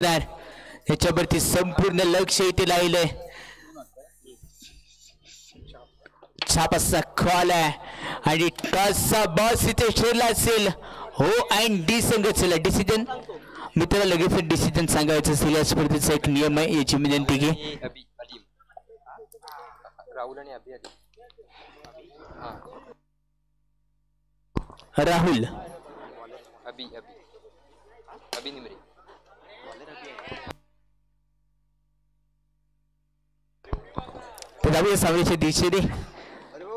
याच्यावरती संपूर्ण लक्ष इथे लावलंय. छापासा कॉल आहे आणि टॉसचा बॉस इथे ठरला असेल. हो अँड डी संघाचा डिसिजन. मित्राला लगेच डिसिजन सांगायचं असेल या स्पर्धेचा एक नियम आहे, याची विनंती घे. राहुल तर सामन्याच्या दिशेने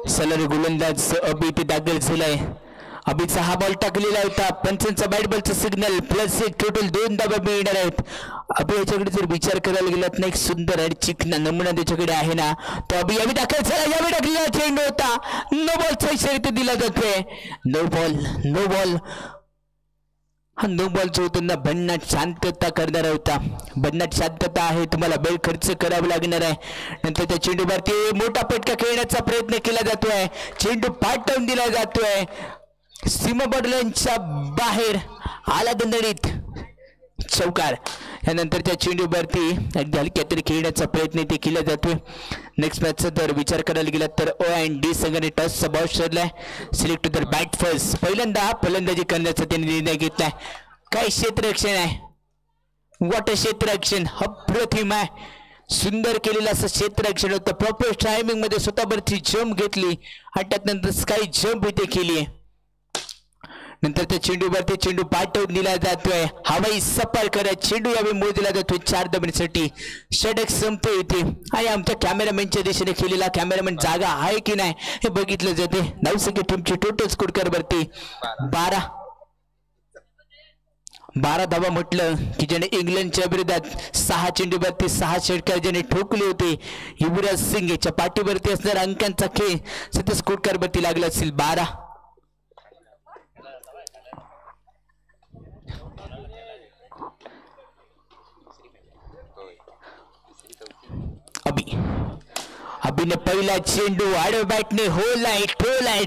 सलग गोलंदाज अबी इथे दाखल झालाय. अबीचा हा बॉल टाकलेला होता. पंचांचा बॅट बॉलचा सिग्नल प्लस एक टोटल 2 धावा मिळणार आहेत. अबी याच्याकडे जर विचार करायला गेलात ना, एक सुंदर आणि चिकना नमुना त्याच्याकडे आहे ना, तो अबी यावी दाखल झाला. यावी टाकलेला चेंडू होता. नो बॉलचा इशारा इथे दिला जातोय. नो बॉल हा नो बॉल जो होता ना, भन्नाट शांतता करणारा होता. भन्नाट शांतता आहे, तुम्हाला वेळ खर्च करावा लागणार आहे. नंतर त्या चेंडूवरती मोठा फटका खेळण्याचा प्रयत्न केला जातोय. चेंडू पाठवून दिला जातोय. सीमाबॉर्डरच्या बाहेर आला दणदणीत चौकार. यानंतर त्या चेंडूवरती अगदी हलक्या तरी खेळण्याचा प्रयत्न ते केला जातोय. नेक्स्ट मॅचचा जर विचार करायला गेला तर ओ अँड डी संघाने टॉसचा बॉस ठरलाय. Select to the bat first. पहिल्यांदा फलंदाजी करण्याचा त्यांनी निर्णय घेतलाय. काय क्षेत्ररक्षण आहे, वॉट क्षेत्ररक्षण अप्रतिम आहे. सुंदर केलेलं असं क्षेत्ररक्षण होतं. प्रॉपर टायमिंग मध्ये स्वतःवरती जम्प घेतली आणि त्यानंतर स्काय जम्प इथे केली आहे. नंतर त्या चेंडूवरती चेंडू पाठवून दिला जातोय. हवाई सफर करत चेंडू यावेळी मोजला जातोय 4 धावांसाठी. षटक संपतो इथे आणि आमच्या कॅमेरामॅनच्या दिशेने केलेला कॅमेरामॅन जागा आहे की नाही हे बघितलं जाते. धावसंख्या टीमची टोटल स्कोर वरती 12 धावा म्हटलं की ज्याने इंग्लंडच्या विरोधात 6 चेंडूवरती 6 षटकार ज्याने ठोकले होते. युवराज सिंग याच्या पाठीवरती असणारा अंकांचा खेळ सध्या स्कोर वरती लागला असेल 12. अभिने पहिला चेंडू आडव्या बॅटने होलाय ठोलाय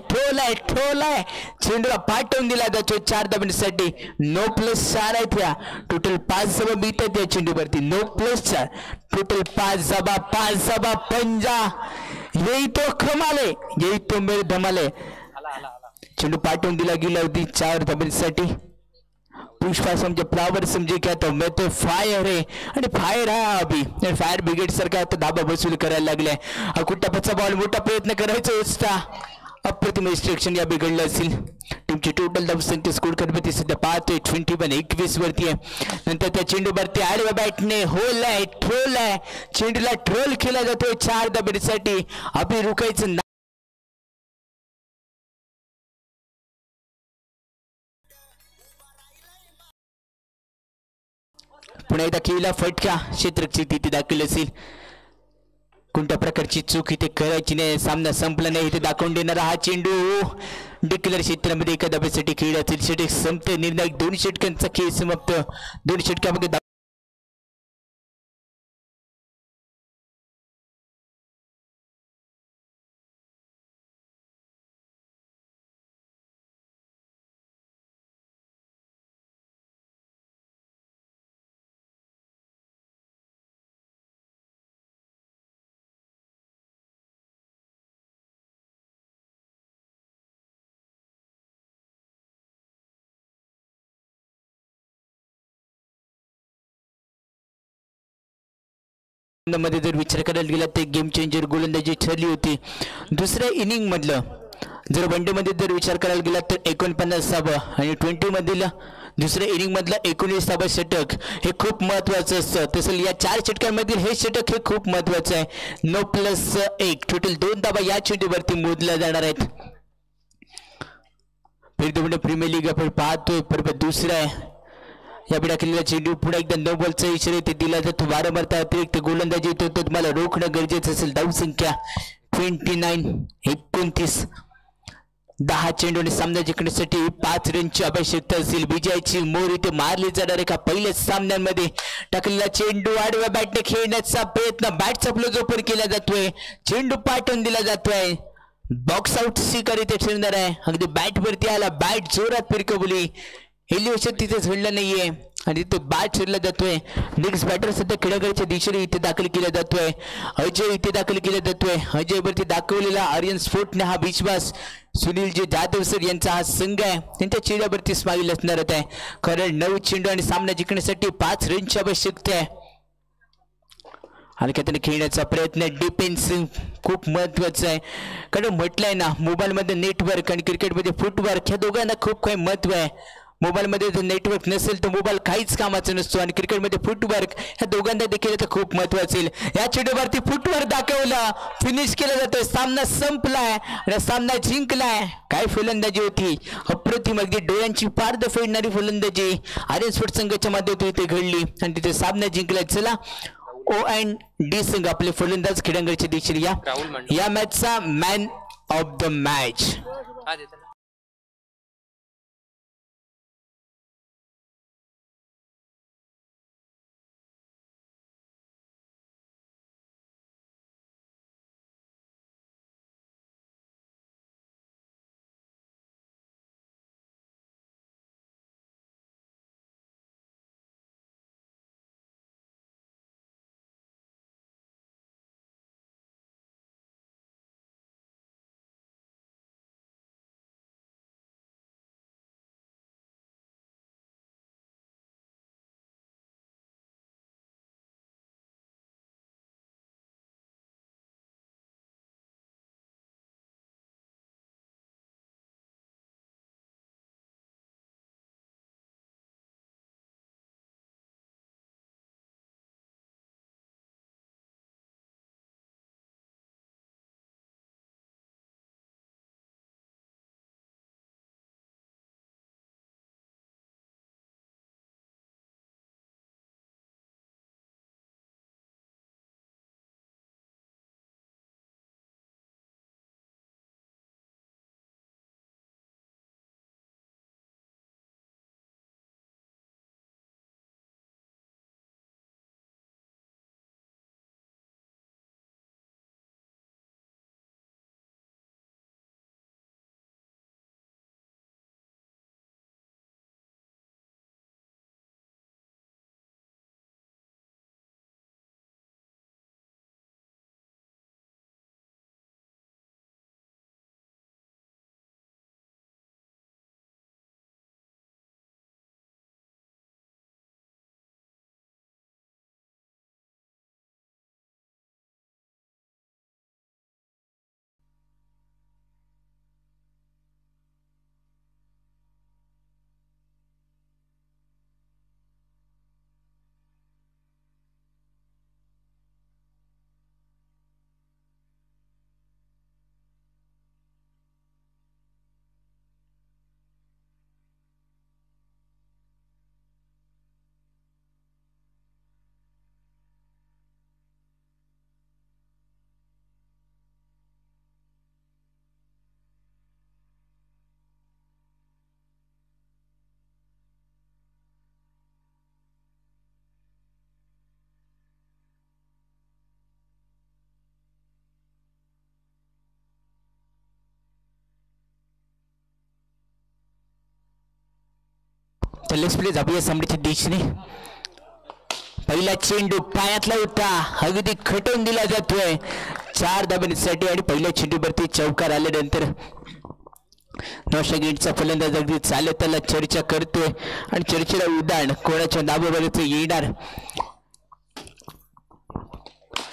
चेंडूला पाठवून दिला जातो 4 धावांसाठी. नो प्लस 4 आहेत. या टोटल 5 धावा मिळतात या चेंडूवरती. नो प्लस 4 टोटल 5 धावा पंजा. यही तो कमाल है, यही तो मेरे धमाल है. चेंडू पाठवून दिला गेला होती 4 धावांसाठी. पुष्पा समझे फ्लावर समझे क्या, तो मैं तो फायर है आणि फायर आहे अभि. फायर ब्रिगेड सारखा आता धाबा वसूल करायला लागलाय. कुठ्टापचा बॉल मोठा प्रयत्न करायचा असता. अप्रतिम रिस्ट्रिक्शन या बिघडलं असेल. टीमची टोटल धावसंख्या स्कोर करते सध्या पाहतोय 21 वरती आहे. नंतर त्या चेंडूवरती आडव्या बॅटने होलाय ट्रोलाय चेंडूला ट्रोल केला जातोय 4 धावांसाठी. अभि रुकायचं पुन्हा एकदा केला फटका. क्षेत्ररक्षक तिथे दाखल असेल. कोणत्या प्रकारची चूक इथे करायची नाही. सामना संपला नाही इथे दाखवून देणारा हा चेंडू डिक्लेअर क्षेत्रामध्ये एका धाब्यासाठी खेळ असेल. षटक संपते. निर्णायक 2 षटकांचा खेळ समाप्त. 2 षटकामध्ये मध्ये जर विचार करायला गेला तर गेम चेंजर गोलंदाजी ठरली होती. दुसऱ्या इनिंग मधलं जर वन डे मध्ये जर विचार करायला गेला तर 49 आणि 20 मधील दुसऱ्या इनिंग मधला 19 षटक हे खूप महत्वाचं असतं. तसं या 4 षटकांमधील हे षटक हे खूप महत्वाचं आहे. 9+1 टोटल 2 धावा या चेंडूवरती मोजल्या जाणार आहेत. फिर प्रीमियर लीग आपण पाहतोय परत दुसरा आहे. या बिडा केलेला चेंडू पुढे एकदा नो बॉलचा इशारा ते दिला जातो. वारंवार अतिरिक्त गोलंदाजी येतो तर तुम्हाला रोखणं गरजेचं असेल. धावसंख्या 29 10 चेंडूने सामना जिंकण्यासाठी 5 रनची आवश्यकता असेल. विजयाची मोर इथे मारली जाणार आहे का पहिल्याच सामन्यांमध्ये. टाकलेला चेंडू आडव्या बॅटने खेळण्याचा प्रयत्न. बॅटचा फ्लो ओपन केला जातोय. चेंडू पाठवून दिला जातोय. बॉक्स आउट स्वीकार इथे ठरणार आहे. अगदी बॅट वरती आला. बॅट जोरात फिरकवली. एलिव्हेशन तिथे झडलं नाहीये. आणि तो बॅट चिरला जातोय. नेक्स्ट बॅटर सध्या खेळाडूच्या दिशेने इथे दाखल केला जातोय. अजय इथे दाखल केला जातोय. अजयवरती दाखवलेला आर्यन स्फोटने हा विश्वास सुनीलजी जाधव सर यांचा हा संघ आहे त्यांच्या चेहऱ्यावरती स्माईल असणार आहे. कारण 9 चेंडू आणि सामना जिंकण्यासाठी 5 रनची आवश्यकता आहे. हलक्यातून खेळण्याचा प्रयत्न डिफेन्स खूप महत्त्वाचा आहे. कारण म्हटलंय ना मोबाईलमध्ये नेटवर्क आणि क्रिकेटमध्ये फुटवर्क ह्या दोघांना खूप काही महत्त्व आहे. मोबाईलमध्ये जर नेटवर्क नसेल तर मोबाईल काहीच कामाचा नसतो आणि क्रिकेटमध्ये फुटवर्क ह्या दोघांना देखील तर खूप महत्त्व असेल. या चेंडूवरती फुटवर्क दाखवलं फिनिश केलं जातं. सामना संपलाय आणि सामना जिंकलाय. काय फलंदाजी होती अप्रतिम अगदी डोळ्यांची पारद फेडणारी फलंदाजी आर्यन स्पोर्ट्स संघाच्या माध्यमातून इथे घडली आणि तिथे सामना जिंकलाय. चला O&D संघ आपले फलंदाज खेळांगणच्या दिशेने या मॅचचा man of the match. Let's play जाऊया सामन्याच्या दिशेने. पहिला चेंडू पायातला होता अगदी खटवून दिला जातोय 4 धाबांसाठी आणि पहिल्या चेंडूवरती चौकार आल्यानंतर नौशा गेटचा फलंदाज अगदी चालत त्याला चर्चा करतोय आणि चर्चेला उदाहरण कोणाच्या दाबावरती येणार.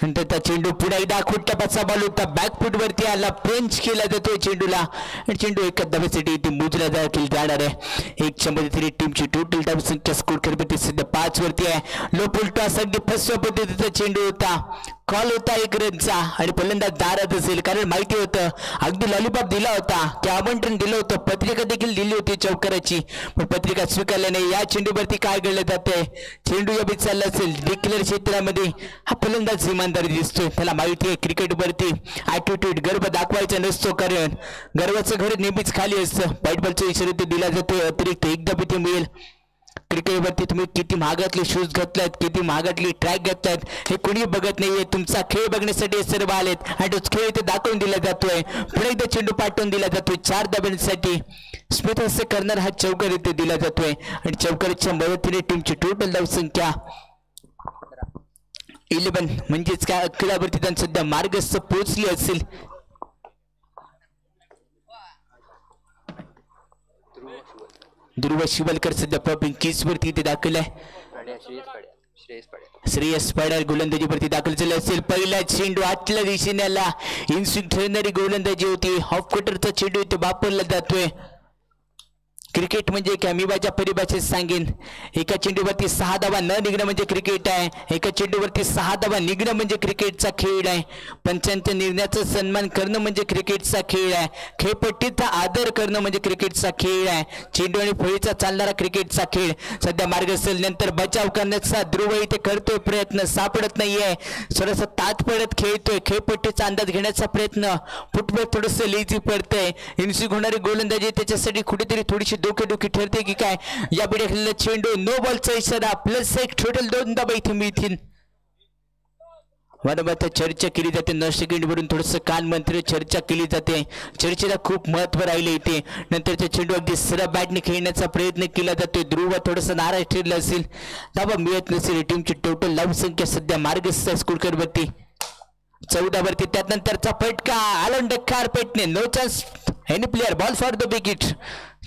नंतर त्या चेंडू पुढे एकदा खुट्टापाचा बॉल होता बॅकफूट वरती आला पंच केला जातोय चेंडूला आणि चेंडू एका धाब्यासाठी टीम मोजला जाणार आहे. 1 मध्ये टीमची टोटल धाव संख्या स्कोर करते सध्या 5 वरती आहे. लो फुलटॉस अगदी फसव्या पद्धतीचा चेंडू होता कॉल होता 1 रनचा आणि फलंदाज दारात असेल कारण माहिती होतं अगदी लॉलीपॉप दिला होता की आमंत्रण दिलं होतं पत्रिका देखील दिली होती चौकाराची पण पत्रिका स्वीकारल्याने या चेंडूवरती काय घडलं जातंय. चेंडू या चालला असेल डिक्लेअर क्षेत्रामध्ये हा फलंदाज इमानदारी दिसतोय त्याला माहिती आहे क्रिकेटवरती ॲटिट्यूड गर्व दाखवायचा नसतो कारण गर्वाचं घर नेहमीच खाली असतं. व्हाईट बॉलचा इशारा दिला जातोय अतिरिक्त एकदा पिथे मिळेल. क्रिकेटवरती तुम्ही किती महागातले शूज घेतलात किती महागातली ट्रॅक घेतलात हे कोणी बघत नाहीये. तुमचा खेळ बघण्यासाठी सर्व आलेत आणि तोच खेळ इथे दाखवून दिला जातोय. पुढे एकदा चेंडू पाठवून दिला जातोय 4 धाब्यांसाठी स्मिथ असे करणार हा चौकार इथे दिला जातोय आणि चौकाराच्या मदतीने टीमची टोटल धावसंख्या 11 म्हणजेच काय 11 वरती त्यांनी सध्या मार्गस्थ पोहोचली असेल. ध्रुव शिवलकर सध्या पॉपिंग कीज वरती इथे दाखल आहे. श्रेयस पड्यार गोलंदाजीवरती दाखल झाले असेल. पहिला चेंडू आतल्या दिशेने आला. इनस्विंग ठरणारी गोलंदाजी होती. हाफ क्वार्टरचा चेंडू इथे वापरला जातोय. क्रिकेट म्हणजे काय मी माझ्या परिभाषेत सांगेन, एका चेंडूवरती 6 धावा न निघणं म्हणजे क्रिकेट आहे. एका चेंडूवरती 6 धावा निघणं म्हणजे क्रिकेटचा खेळ आहे. पंचांच्या निर्णयाचा सन्मान करणं म्हणजे क्रिकेटचा खेळ आहे. खेळपट्टीचा आदर करणं म्हणजे क्रिकेटचा खेळ आहे. चेंडू आणि फळीचा चालणारा क्रिकेटचा खेळ. सध्या मार्गस्थल नंतर बचाव करण्याचा ध्रुव इथे करतोय प्रयत्न, सापडत नाहीये. थोडासा तात पडत खेळतोय. खेळपट्टीचा अंदाज घेण्याचा प्रयत्न. फुटबॉल थोडंसं लेझी पडतंय. इन्सिंग होणारी गोलंदाजी त्याच्यासाठी कुठेतरी थोडीशी डोकेदुखी ठरते की काय. या बिड्याखालील चेंडू नो बॉलचा इशारा. +1 टोटल 2 धावा इथे मिळतील. वारंवार चर्चा केली जाते. 9 सेकंड वरून थोडस कान मंत्र चर्चा केली जाते. चर्चेला खूप महत्व राहिले इथे. नंतरच्या चेंडू अगदी सरळ बॅटने खेळण्याचा प्रयत्न केला जातोय. ध्रुव थोडंसं नाराज ठरला असेल. धावा मिळत नसेल. टीमची टोटल धावसंख्या सध्या मार्गस्थ स्कोर वरती 14 वरती. त्यानंतरचा फटका आलंडकार पेटणे. No chance any player ball for the wicket.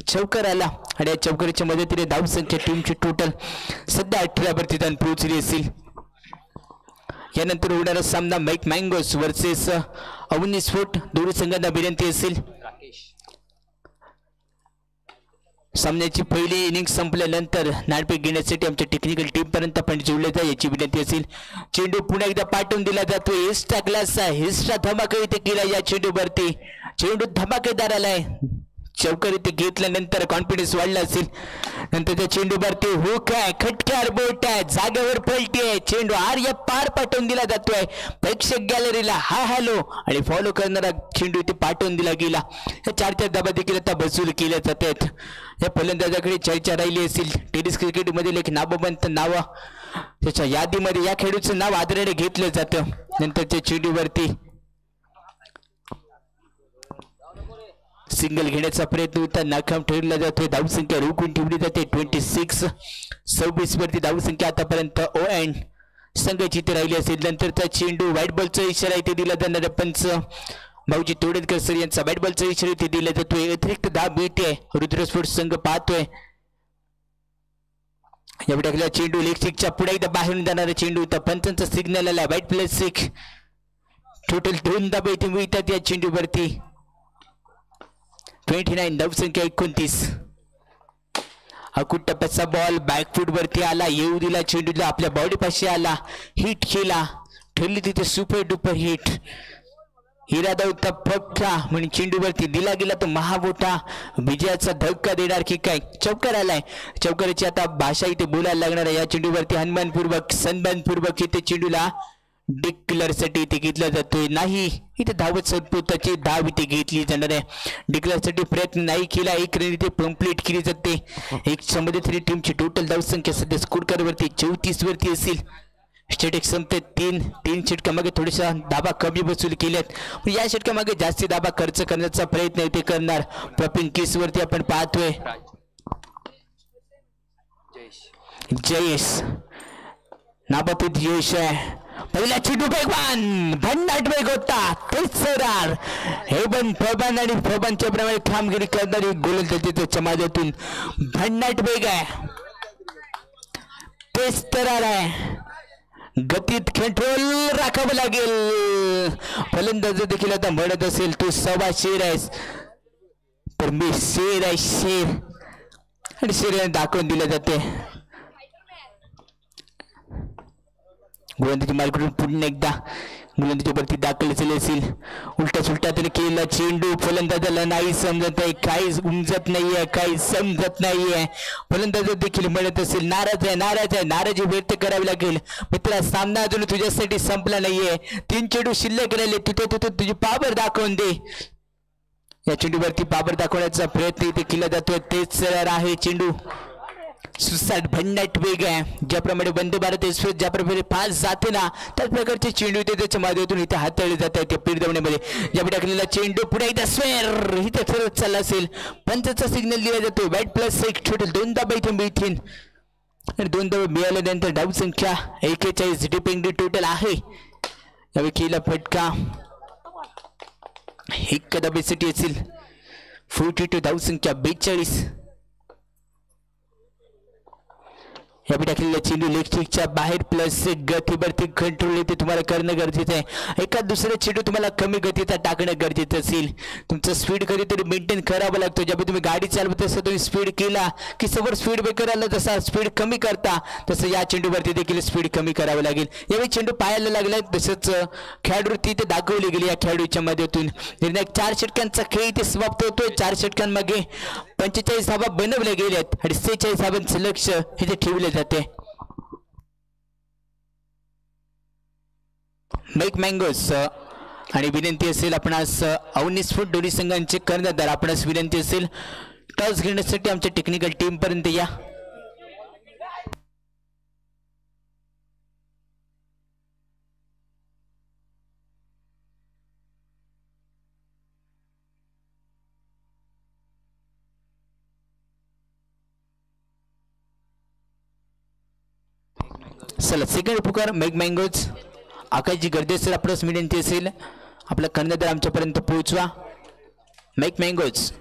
चौकार आला आणि या चौकाराच्या मदतीने धावसंख्या टीमची टोटल सध्या 18 वरती जाऊन पोहोचली असेल. यानंतर होणारा सामना माईक मँगोस वर्सेस अवनीश फोर्ट. दोन्ही संघांना विनंती असेल सामन्याची पहिली इनिंग संपल्यानंतर नाणेफेक घेण्यासाठी आमच्या टेक्निकल टीम पर्यंत आपण जोडले जा याची विनंती असेल. चेंडू पुन्हा एकदा पाठवून दिला जातोय. एक्स्ट्रा क्लासचा एक्स्ट्रा धमाका इथे केला या चेंडूवरती. चेंडू धमाकेदार आलाय. चौकार इथे घेतल्यानंतर कॉन्फिडन्स वाढला असेल. नंतर त्या चेंडूवरती हुक आहे, खटक्यावर बोट आहे, जागेवर पलटी आहे. चेंडू आर्य पार पाठवून दिला जातोय. प्रेक्षक गॅलरीला हा हॅलो आणि फॉलो करणारा चेंडू इथे पाठवून दिला गेला. या 4 धाबा देखील आता वसूल केल्या जात आहेत. या फलंदाजाकडे चर्चा राहिली असेल. टेनिस क्रिकेटमधील एक नामवंत नाव त्याच्या यादीमध्ये या खेळाडूचं नाव आदराने घेतलं जातं. नंतरच्या चेंडूवरती सिंगल घेण्याचा प्रयत्न होता, नाकाम ठरला जातोय. धावसंख्या रोखून ठेवली जाते. 26 वरती धावसंख्या आतापर्यंत ओ एंड संघाची इथे राहिली असेल. नंतरचा चेंडू व्हाईट बॉलचा इशारा इथे दिला जाणार. पंच भाऊजी तोडेकर सर यांचा व्हाईट बॉलचा इशारा इथे दिला जातोय. अतिरिक्त धाव मिळते. रुद्र स्पोर्ट्स संघ पाहतोय. या टाकला चेंडू लेग पुढे एकदा बाहेरून जाणारा चेंडू होता. पंचांचा सिग्नल आला. व्हाईट +1 टोटल 2 धाबा इथे मिळतात या चेंडूवरती. 29 धावसंख्या 29. अकुट टप्प्याचा बॉल बॅकफूट वरती आला. येऊ दिला चेंडूला. आपल्या बॉडी पाशी आला. हिट केला. ठरली तिथे सुपर डुपर हिट. इरादा होता फटका म्हणून चेंडूवरती दिला गेला तो महामोठा विजयाचा धक्का देणार की काय. चौकार आलाय. चौकाराची आता भाषा इथे बोलायला लागणार आहे. या चेंडूवरती हनुमानपूर्वक सन्मानपूर्वक इथे चेंडूला डिक्लेअर साठी इथे घेतला जातोय. नाही इथे धावत सदपोताची धाव इथे घेतली जाणार आहे. डिक्लेअर साठी प्रयत्न नाही केला. एक रन इथे कंप्लीट केली जाते. एक मदतीने टीमची टोटल धावसंख्या सध्या स्कोर वरती 34 वरती असेल. षटक संपते. 3 षटकामागे थोड्याशा धाबा कमी वसूल केल्यात. या षटकामागे जास्ती धाबा खर्च करण्याचा प्रयत्न इथे करणार. प्रपिन केस वरती आपण पाहतोय. जयेश नाबातीत यश आहे. पहिला चेंडू वेगवान भन्नाट वेग होता. तेचरार हेबन फबन आणि फबनच्या प्रमाणे कामगिरी करणारी गोलंदाजीच्या समाजातून भन्नाट वेग आहे. तेच तरार आहे. गतीत कंट्रोल राखावं लागेल. फलंदाज देखील आता म्हणत असेल तू सवा शेर आहेस तर मी शेर आहे शेर. आणि शेर दाखवून दिले जाते. गोलंदाजी मालकडून पुन्हा एकदा गोलंदाजीवरती दाखल झाले असेल. उलटा सुलटा त्याने केलेला चेंडू फलंदाजाला नाही समजत आहे. काही उमजत नाहीये. काही समजत नाहीये. फलंदाज देखील म्हणत असेल नाराज आहे नाराज आहे. नाराजी व्यक्त करावी लागेल. मित्रा सामना अजून तुझ्यासाठी संपला नाहीये. 3 चेंडू शिल्लक राहिले. तिथे तुझी पावर दाखवून दे. या चेंडूवरती पावर दाखवण्याचा प्रयत्न इथे केला जातोय. तेच सरळ आहे. चेंडू सुसाट भन्नाट वेग आहे ज्याप्रमाणे वंदे भारत एक्सप्रेस ज्याप्रमाणे फास्ट जाते ना त्याच प्रकारचे चेंडू ते त्याच्या माध्यमातून इथे हाताळले जात आहे त्या पिरदवण्यामध्ये ज्या टाकलेला चेंडू पुढे एकदा स्वेर इथे ठरत चालला असेल पंचाचा सिग्नल दिला जातो बॅट प्लस एक छोटे 2 धाबा इथे मिळतील आणि 2 धाबा मिळाल्यानंतर धाव संख्या 41 डिपेंडी टोटल आहे यावेळी केला फटका एक धाब्यासाठी असेल 42 धाव संख्या 42 या टाकलेल्या चेंडू लेग स्टिकच्या बाहेर प्लस गतीवरती कंट्रोल येते तुम्हाला करणं गरजेचं आहे एका दुसरा चेंडू तुम्हाला कमी गतीचा टाकणं गरजेचं असेल तुमचं स्पीड कधीतरी मेंटेन करावं लागतो ज्यावेळी तुम्ही गाडी चालवत तसं तुम्ही स्पीड केला की समोर स्पीड ब्रेकर आला तसा स्पीड कमी करता तसं या चेंडूवरती देखील स्पीड कमी करावं लागेल यावेळी चेंडू पाहायला लागलाय तसंच खेळाडूवरती ते दाखवली गेली या खेळाडूच्या माध्यमातून निर्णायक 4 षटकांचा खेळ इथे समाप्त होतोय 4 षटकांमागे 45 धावा बनवल्या गेल्यात आणि 46 धावांचं लक्ष इथे ठेवले जाते मेक मँगोज आणि विनंती असेल आपणास 19 फूट दोन्ही संघांचे कर्णधार आपणास विनंती असेल टॉस घेण्यासाठी आमच्या टेक्निकल टीम पर्यंत या चला सेकंड पुकार मेक मँगोज आकाशजी गर्देसर आपणास विनंती असेल आपला कर्णधार आमच्यापर्यंत पोहोचवा make mangoes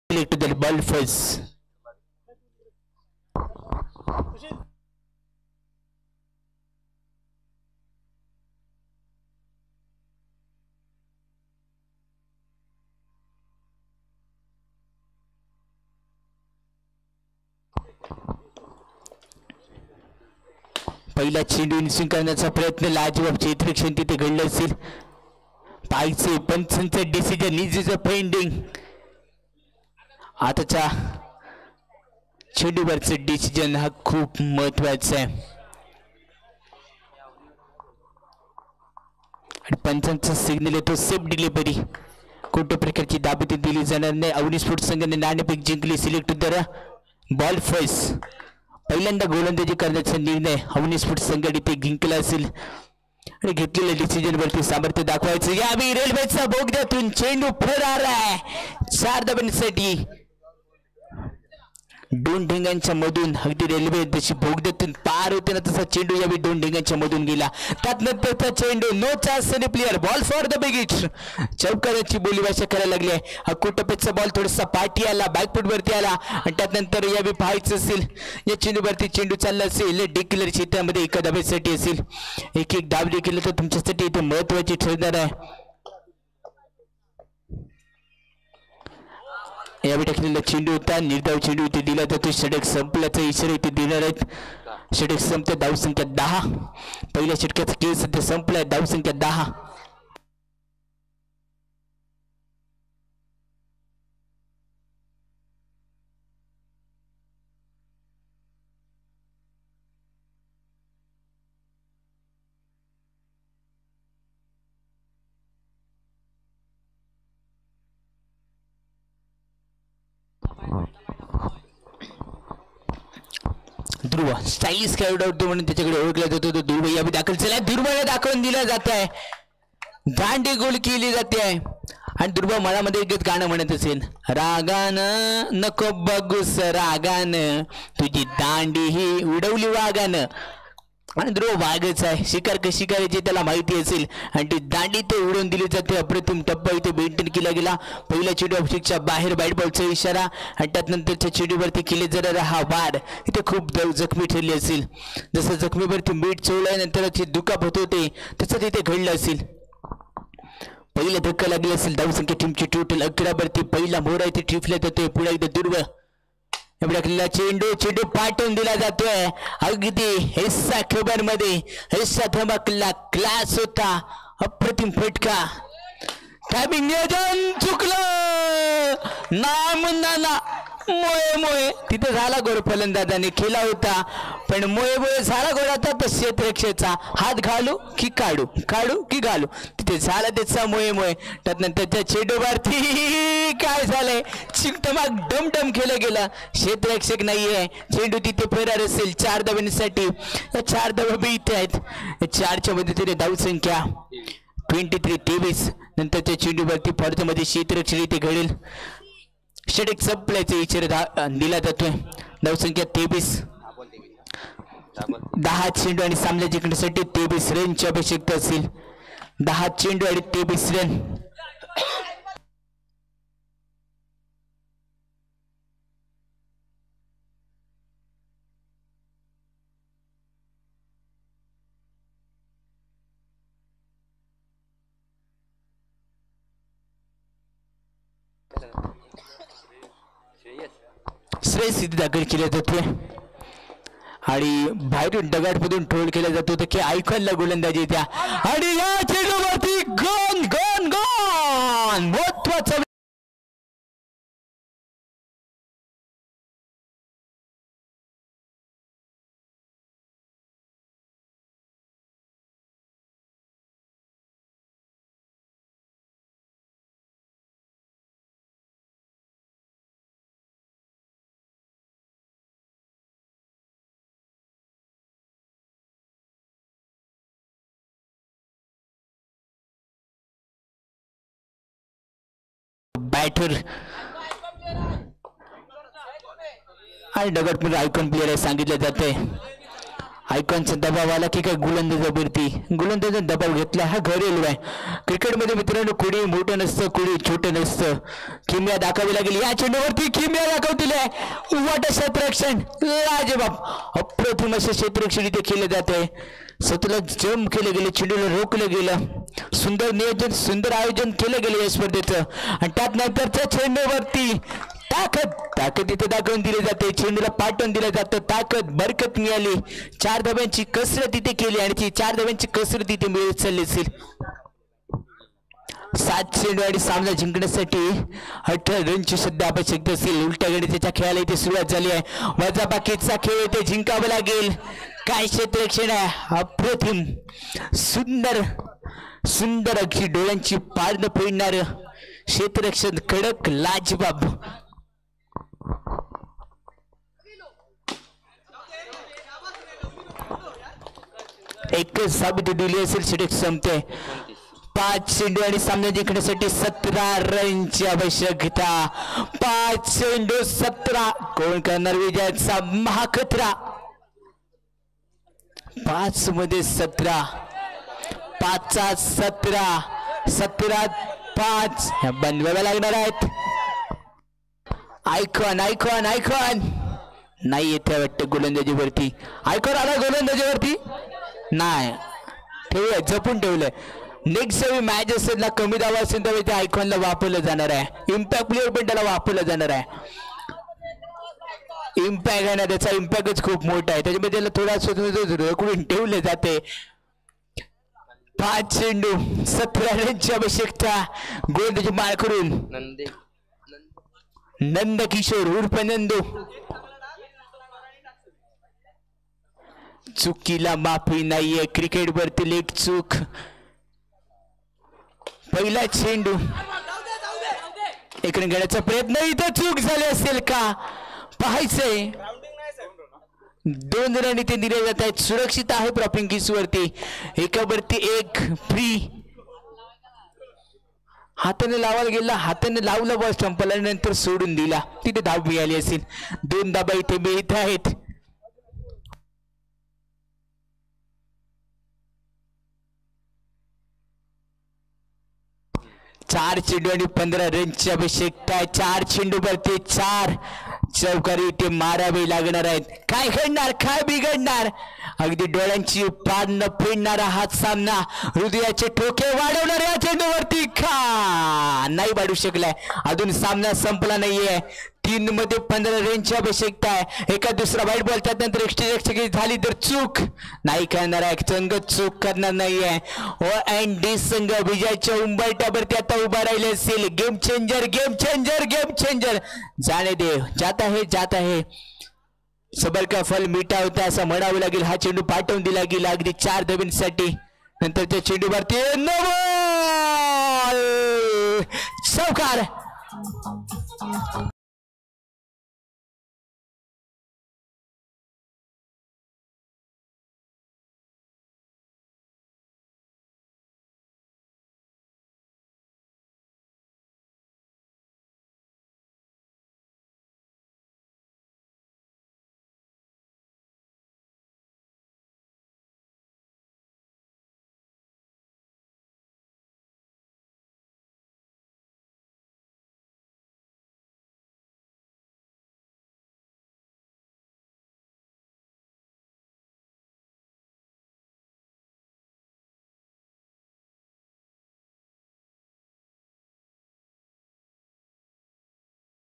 to the ball first पहिला चेंडू इन्स्विंग करण्याचा प्रयत्न लाजवाब क्षेत्रक्षण तिथे घडलं असेल पायचे पंचांचं डिसिजन इज अ पेंडिंग आताच्या चेंडूवरचं डिसिजन हा खूप महत्वाचा आहे आणि पंचांचा सिग्नल येतो सेफ डिलिव्हरी कोणत्या प्रकारची दाबती दिली जाणार नाही 19 फूट संघाने नाणेफेक जिंकली सिलेक्ट दर बॉल फर्स्ट पहिल्यांदा गोलंदाजी करण्याचा निर्णय 19 फूट संघाने ते जिंकला असेल आणि घेतलेल्या डिसिजन वरती सामर्थ्य दाखवायचं यावेळी रेल्वेचा बोगद्यातून चेंडू फरार आहे 4 धावांसाठी 2 ढेंगांच्या मधून अगदी रेल्वे जशी बोगद्यातून पार होते ना तसा चेंडू यावेळी 2 ढेंगांच्या मधून गेला त्यानंतरचा चेंडू नो चान्स आणि player ball for the big hit चौकाराची बोलीभाषा करायला लागली आहे हा कुटपेचा बॉल थोडासा पाठी आला बॅकफूट वरती आला आणि त्यानंतर यावेळी पाहायचं असेल या चेंडूवरती चेंडू चालला असेल डिक्लेअर क्षेत्रामध्ये एका धाब्यासाठी असेल एक धाव देखील तर तुमच्यासाठी इथे महत्वाची ठरणार आहे यावेळी टाकलेला चेंडू होता निर्धाव चेंडू इथे दिला जातो षटक संपल्याचा इशारा इथे देणार आहेत षटक संपते धाव संख्या 10 पहिल्या षटकाचा खेळ सध्या संपलाय धाव संख्या 10 ध्रुव स्टाईलिश खेळाडू होतो म्हणून त्याच्याकडे ओळखला जातो तो ध्रुव यावेळी दाखल झाला ध्रुवला दाखवून दिला जात आहे दांडी गोल केली जाते आहे आणि ध्रुव मनामध्ये एक गाणं म्हणत असेल रागानं नको बघूस रागानं तुझी दांडी ही उडवली वागानं आणि ध्रुव वाघच आहे, शिकार कशी करायची त्याला माहिती असेल आणि ती दांडी ते उडवून दिली जाते. अप्रतिम टप्पा इथे मेंटेन केला गेला. पहिल्या चेंडू ऑफिसच्या बाहेर बॅट बॉलचा इशारा आणि त्यानंतरच्या चेंडूवरती केले जाणारा हा वार इथे खूप जखमी ठरली असेल. जसं जखमीवरती मीठ चोळल्यानंतर दुखापत होते तसं तिथे घडलं असेल. पहिला धक्का लागला असेल. धावसंख्या टीमची टोटल 11 वरती पहिला मोहरा इथे टिपला जातोय. पुढे एकदा दुर्व चेंडू पाठवून दिला जातोय. अगदी हिस्सा खबर मध्ये हिस्सा धमकला, क्लास होता, अप्रतिम फटका. टायमिंग नियोजन चुकलं, नाही मुन्नाला मोये तिथे झाला गोर. फलंदाजाने केला होता पण मोये झाला गोर. आता तर क्षेत्ररक्षेचा हात घालू की काढू, काढू की घालू, तिथे झाला त्याचा मोये. त्यानंतर त्या चेंडूवरती काय झालंय, चिकटमाग डमडम केलं गेलं. क्षेत्ररक्षक नाहीये, चेंडू तिथे फरार असेल. 4 धावांसाठी 4 धावा बी इथे आहेत. 4च्या मदतीने धावसंख्या 23-23. नंतरच्या चेंडूवरती फॉर्चमध्ये क्षेत्ररक्षक इथे घडेल. षटक संपल्याचा इशारा दिला जातोय. धावसंख्या 23. 10 चेंडू आणि सामना जिंकण्यासाठी 23 रनची आवश्यकता असेल. 10 चेंडू आणि 23 रन. श्रेयस इथे दाखल केला जातोय आणि बाहेरून दगडमधून ट्रोल केला जातो की आयकॉनला गोलंदाजी द्या आणि या चेंडूवरती गन गन गन महत्वाचा बॅटर आणि दगडमध्ये आयकॉन प्लेयर आहे सांगितलं जाते. आयकॉनचा दबाव आला की काय गोलंदाजावरती दबाव घेतला हा घरेलू आहे. क्रिकेटमध्ये मित्रांनो कुणी मोठं नसतं, कुणी छोटं नसतं. किमया दाखवावी लागेल. या चेंडूवरती किमया दाखवलेली आहे. वाट क्षेत्ररक्षण लाजबाब, अप्रतिम असे क्षेत्ररक्षण इथे केले जाते. स्वतःला जम केलं गेलं, चेंडूला रोखलं गेलं. सुंदर नियोजन, सुंदर आयोजन केलं गेलं या स्पर्धेचं. आणि त्यानंतरच्या चेंडूवरती ताकद इथे दाखवून दिली जाते. चेंडूला पाठवून दिलं जातं. ताकद बरकत मिळाली. 4 धाब्यांची कसरत इथे केली आणि ती 4 धाब्यांची कसरत इथे मिळत चालली असेल. 7 चेंडू आणि सामना जिंकण्यासाठी 18 रनची सध्या आवश्यकता असेल. उलट्या गणिताच्या खेळाला इथे सुरुवात झाली आहे. वजा बाकीचा खेळ इथे जिंकावा लागेल. काय क्षेत्ररक्षण आहे, अप्रतिम, सुंदर सुंदर, अगदी डोळ्यांची पारणं फोडणार क्षेत्ररक्षण, कडक, लाजबाब. एकच साबित दिली असेल. षटक संपते. 5 चेंडू आणि सामना जिंकण्यासाठी 17 रनची आवश्यकता. 5 चेंडू 17. कोण करणार विजयाचा महाखतरा? 5 मध्ये 17, 5चा 17, 17-5 ह्या बनवाव्या लागणार आहेत. आयकॉन आयकॉन आयकॉन नाही येते वाटतं गोलंदाजीवरती. आयकॉन आला गोलंदाजीवरती नाही, ठेवूया, जपून ठेवलंय. नेक्स्ट जरी मॅच असेल ना, कमी धावा असेल तर त्या आयकॉनला वापरलं जाणार आहे. इम्पॅक्ट प्लेअर पण त्याला वापरलं जाणार आहे. इम्पॅक्ट आहे ना, त्याचा इम्पॅक्टच खूप मोठा आहे. त्याच्यामध्ये त्याला थोडा स्वतंत्र रखडून ठेवले जाते. 5 चेंडू 17 रनची आवश्यकता. गोलंदाजी मार करून नंद किशोर उर्फ नंदू. चुकीला माफी नाहीये. क्रिकेट वरती एक चूक. पहिला चेंडू इकडे घेण्याचा प्रयत्न, इथं चूक झाली असेल का पाहायचंय. 2 रन इथे दिले जात आहेत. सुरक्षित आहे प्रॉपिंग किस वरती. एकावरती 1 फ्री. हाताने लावायला गेला, हाताने लावला बॉल स्टंपला, नंतर सोडून दिला. तिथे धाव मिळाली असेल. 2 धाबा इथे मिळत आहेत. 4 चेंडू आणि 15 रनची आवश्यकता आहे. 4 चेंडूवरती 4 चौकारी ते मारावे लागणार आहेत. काय घडणार, काय बिघडणार? अगदी डोळ्यांची पार न फिरणारा हा सामना, हृदयाचे ठोके वाढवणाऱ्या चेंडूवरती का नाही वाढू शकलाय. अजून सामना संपला नाहीये. 3 मध्ये 15 रनची आवश्यकता आहे. एका दुसरा वाईट बॉल, त्यानंतर एक्स्ट्रा झाली तर चूक नाही करणार आहे. संघ चूक करणार नाहीये. ओ अँड डी संघ विजयाच्या उंबरठ्यावरती आता उभा राहिले असेल. Game changer, game changer, game changer. जाने दे, जात आहे. सबर का फल मीठा होता असं म्हणावं लागेल. हा चेंडू पाठवून दिला गेला अगदी 4 धावांसाठी. नंतर त्या चेंडूवरती चौकार.